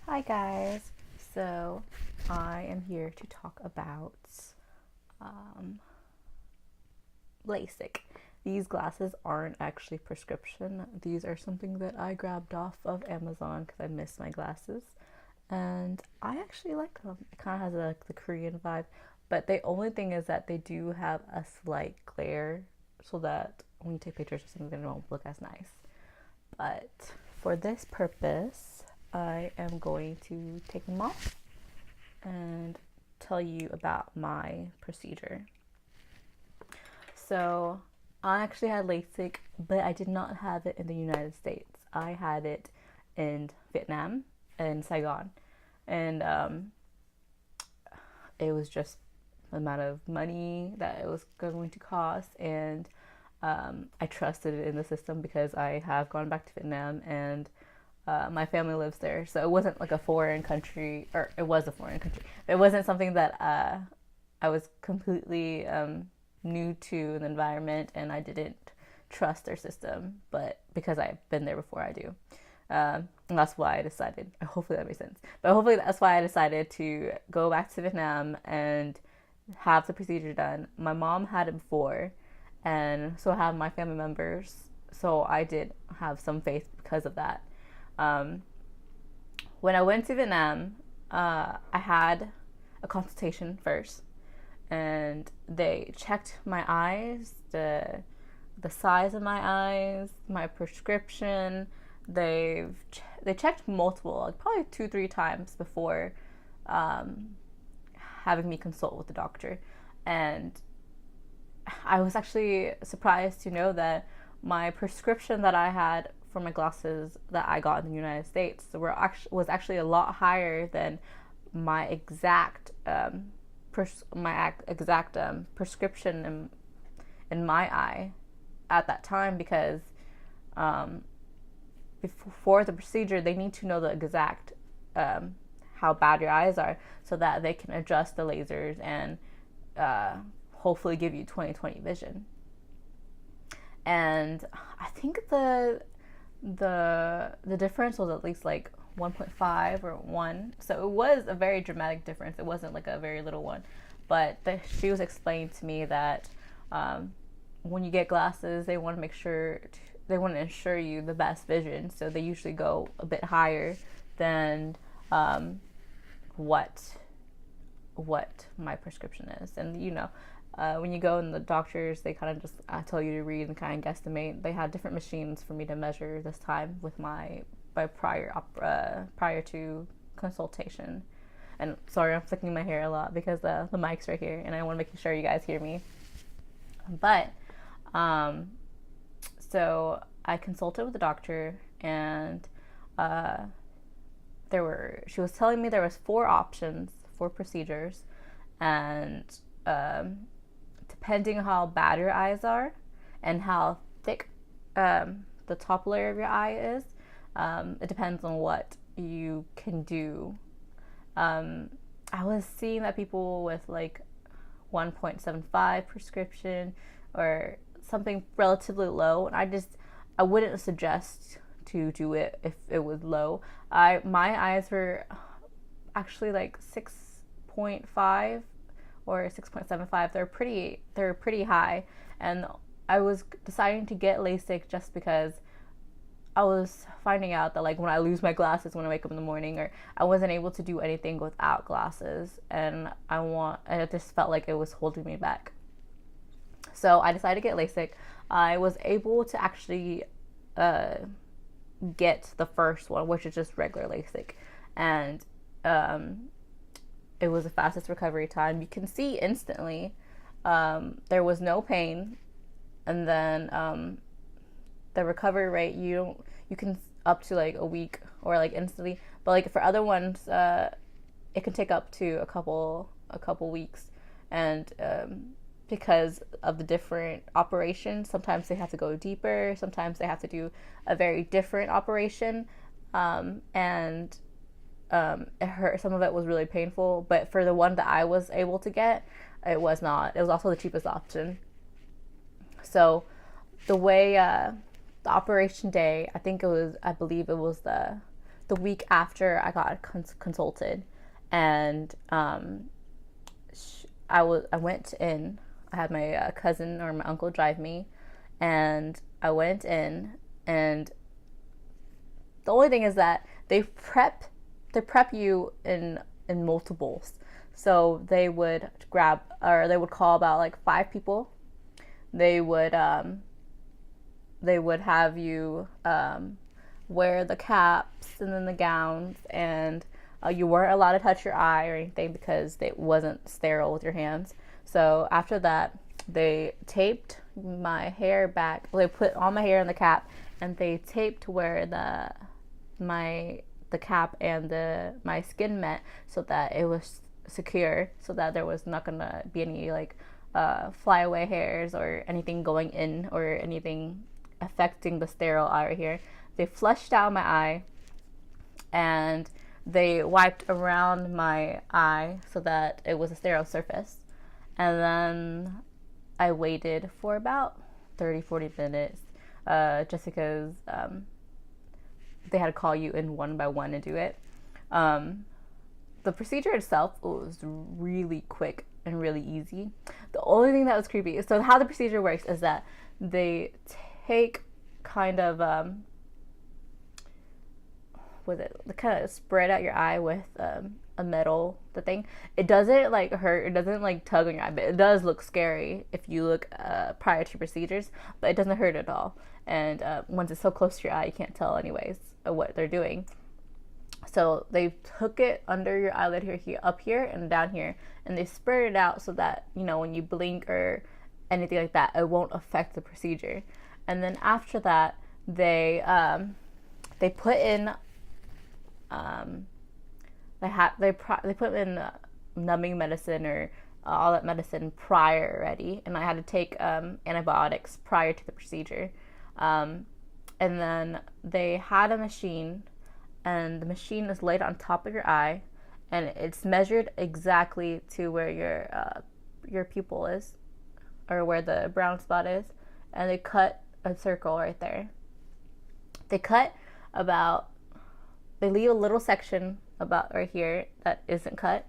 Hi guys. So I am here to talk about um, LASIK. These glasses aren't actually prescription. These are something that I grabbed off of Amazon because I miss my glasses, and I actually like them. It kind of has like the Korean vibe, but the only thing is that they do have a slight glare, so that when you take pictures or something, they don't look as nice. But for this purpose, I am going to take them off and tell you about my procedure. So, I actually had LASIK, but I did not have it in the United States. I had it in Vietnam, in Saigon. And it was just the amount of money that it was going to cost. And I trusted it in the system because I have gone back to Vietnam and my family lives there, so it wasn't like a foreign country, or it was a foreign country. It wasn't something that I was completely new to the environment, and I didn't trust their system. But because I've been there before, I do. And that's why I decided. Hopefully that makes sense. But hopefully that's why I decided to go back to Vietnam and have the procedure done. My mom had it before, and so have my family members. So I did have some faith because of that. Um, when I went to Vietnam, I had a consultation first, and they checked my eyes, the size of my eyes, my prescription. They checked multiple, like probably 2 3 times before um, having me consult with the doctor, and I was actually surprised to know that my prescription that I had for my glasses that I got in the United States was actually a lot higher than my exact prescription in my eye at that time, because um, before the procedure they need to know the exact how bad your eyes are so that they can adjust the lasers and hopefully give you 20/20 vision. And I think the difference was at least like 1.5 or 1, so it was a very dramatic difference. It wasn't like a very little one, but she was explaining to me that when you get glasses, they want to ensure you the best vision, so they usually go a bit higher than um, what my prescription is. And when you go and the doctors, they kind of just tell you to read and kind of guesstimate. They had different machines for me to measure this time with my prior to consultation. And sorry, I'm flicking my hair a lot because the mic's right here, and I want to make sure you guys hear me. But so I consulted with the doctor, and she was telling me there was 4 options, 4 procedures, and depending on how bad your eyes are and how thick the top layer of your eye is, it depends on what you can do. I was seeing that people with like 1.75 prescription or something relatively low, and I wouldn't suggest to do it if it was low. My eyes were actually like 6.5 or 6.75. They're pretty high, and I was deciding to get LASIK just because I was finding out that like when I lose my glasses when I wake up in the morning, or I wasn't able to do anything without glasses, and it just felt like it was holding me back. So I decided to get LASIK. I was able to actually get the first one, which is just regular LASIK, and it was the fastest recovery time. You can see instantly. There was no pain, and then the recovery rate, you can up to like a week or like instantly. But like for other ones, it can take up to a couple weeks, and because of the different operations, sometimes they have to go deeper. Sometimes they have to do a very different operation, and it hurt. Some of it was really painful, but for the one that I was able to get, it was not. It was also the cheapest option. So the way the operation day, I believe it was the the week after I got consulted, and I went in. I had my cousin or my uncle drive me, and I went in, and the only thing is that they prep you in multiples. So they would call about like 5 people. They would have you wear the caps and then the gowns, and you weren't allowed to touch your eye or anything because it wasn't sterile with your hands. So after that, they taped my hair back. They put all my hair in the cap, and they taped where the cap and my skin met, so that it was secure, so that there was not gonna be any like flyaway hairs or anything going in or anything affecting the sterile eye right here. They flushed out my eye, and they wiped around my eye so that it was a sterile surface. And then I waited for about 30-40 minutes just because they had to call you in one by one to do it. The procedure itself was really quick and really easy. The only thing that was creepy, so how the procedure works is that they take kind of they kind of spread out your eye with a metal thing. It doesn't like hurt, it doesn't like tug on your eye, but it does look scary if you look prior to procedures, but it doesn't hurt at all. And once it's so close to your eye, you can't tell anyways what they're doing. So they took it under your eyelid here, up here and down here, and they spread it out so that, you know, when you blink or anything like that, it won't affect the procedure. And then after that, they put in they put in numbing medicine or all that medicine prior already, and I had to take antibiotics prior to the procedure. And then they had a machine, and the machine is laid on top of your eye, and it's measured exactly to where your pupil is, or where the brown spot is, and they cut a circle right there. They leave a little section about right here that isn't cut,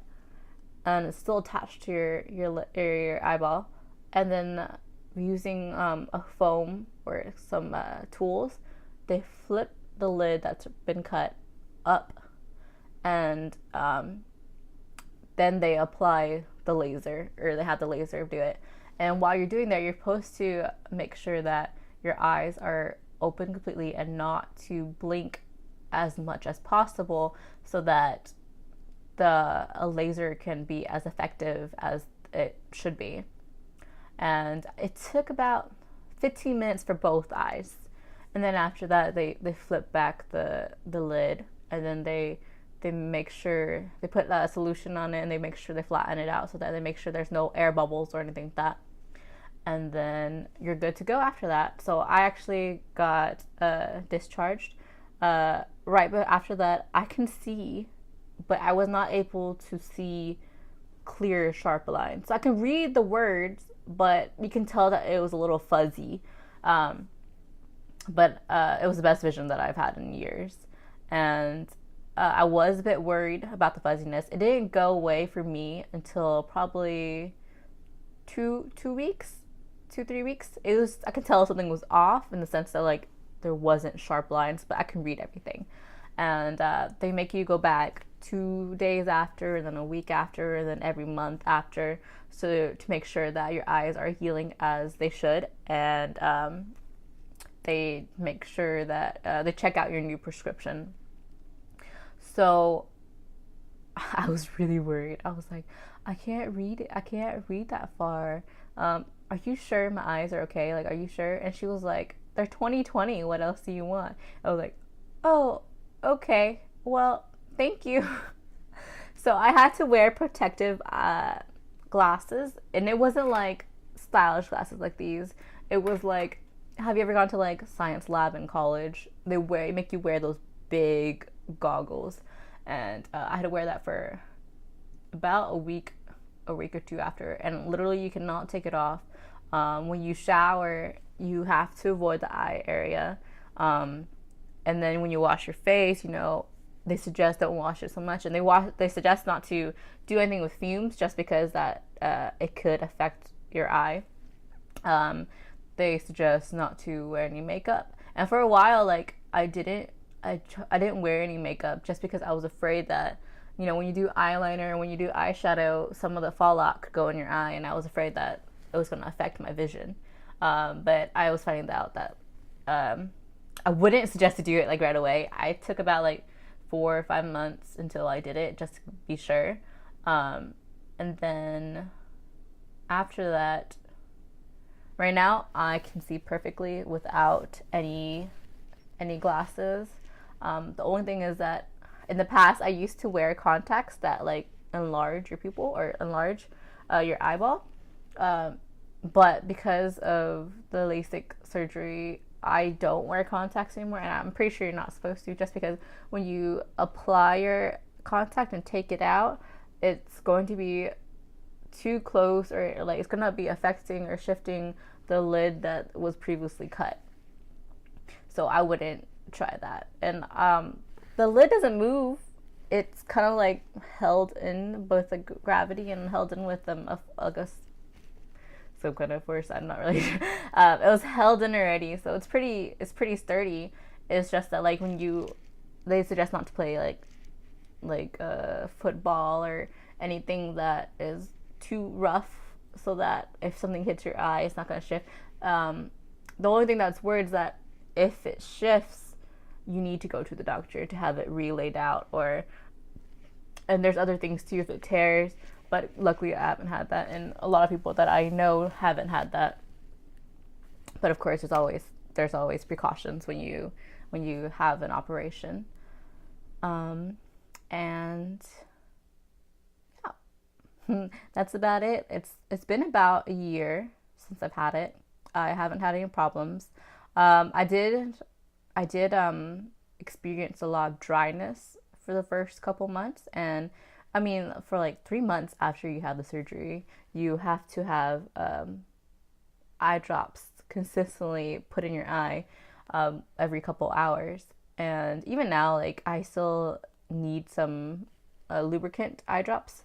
and it's still attached to your eyeball. And then using a foam or some tools, they flip the lid that's been cut up, and then they apply the laser, or they have the laser do it. And while you're doing that, you're supposed to make sure that your eyes are open completely and not to blink as much as possible, so that a laser can be as effective as it should be. And it took about 15 minutes for both eyes. And then after that, they flip back the lid, and then they make sure they put a solution on it, and they make sure they flatten it out so that they make sure there's no air bubbles or anything like that. And then you're good to go after that. So I actually got discharged. Right, but after that, I can see, but I was not able to see clear, sharp lines. So I can read the words, but you can tell that it was a little fuzzy. But it was the best vision that I've had in years. And I was a bit worried about the fuzziness. It didn't go away for me until probably 3 weeks. I could tell something was off, in the sense that like there wasn't sharp lines, but I can read everything. And they make you go back 2 days after, and then a week after, and then every month after, so to make sure that your eyes are healing as they should. And they make sure that they check out your new prescription. So I was really worried. I was like, I can't read that far. Are you sure my eyes are okay? Like, are you sure? And she was like, they're 20/20. What else do you want? I was like, oh, okay. Well, thank you. So I had to wear protective glasses, and it wasn't like stylish glasses like these. It was like, have you ever gone to like science lab in college? They make you wear those big goggles, and I had to wear that for about a week or 2 after, and literally you cannot take it off. When you shower, you have to avoid the eye area, and then when you wash your face, you know, they suggest don't wash it so much, and they suggest not to do anything with fumes just because that it could affect your eye. Um, they suggest not to wear any makeup, and for a while, like I didn't wear any makeup just because I was afraid that, you know, when you do eyeliner, when you do eyeshadow, some of the fallout could go in your eye, and I was afraid that it was going to affect my vision. But I was finding out that I wouldn't suggest to do it like right away. I took about like 4 or 5 months until I did it just to be sure. And then after that, right now I can see perfectly without any glasses. The only thing is that in the past I used to wear contacts that like enlarge your pupil or enlarge your eyeball. But because of the LASIK surgery, I don't wear contacts anymore, and I'm pretty sure you're not supposed to, just because when you apply your contact and take it out, it's going to be too close, or like it's going to be affecting or shifting the lid that was previously cut. So I wouldn't try that. And the lid doesn't move. It's kind of like held in both the gravity and held in with I guess some kind of force. I'm not really sure. It was held in already, so it's pretty sturdy. It's just that like they suggest not to play like football or anything that is too rough, so that if something hits your eye, it's not gonna shift. The only thing that's weird is that if it shifts, you need to go to the doctor to have it relayed out, and there's other things too if it tears. But luckily I haven't had that, and a lot of people that I know haven't had that. But of course, there's always precautions when you have an operation. And yeah, that's about it. It's been about a year since I've had it. I haven't had any problems. I did experience a lot of dryness for the first couple months, and I mean, for like 3 months after you have the surgery, you have to have eye drops consistently put in your eye every couple hours. And even now, like I still need some lubricant eye drops,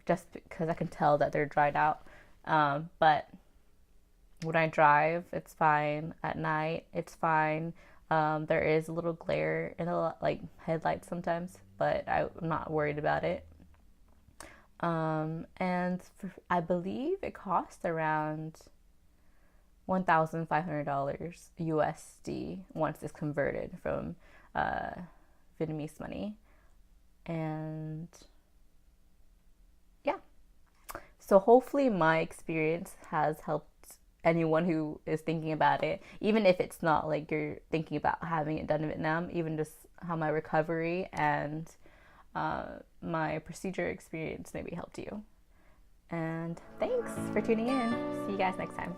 just because I can tell that they're dried out. But when I drive, it's fine. At night, it's fine. There is a little glare in the like headlights sometimes, but I'm not worried about it. I believe it costs around $1,500 USD once it's converted from Vietnamese money. And yeah, so hopefully my experience has helped anyone who is thinking about it, even if it's not like you're thinking about having it done in Vietnam, even just how my recovery and my procedure experience maybe helped you. And thanks for tuning in. See you guys next time.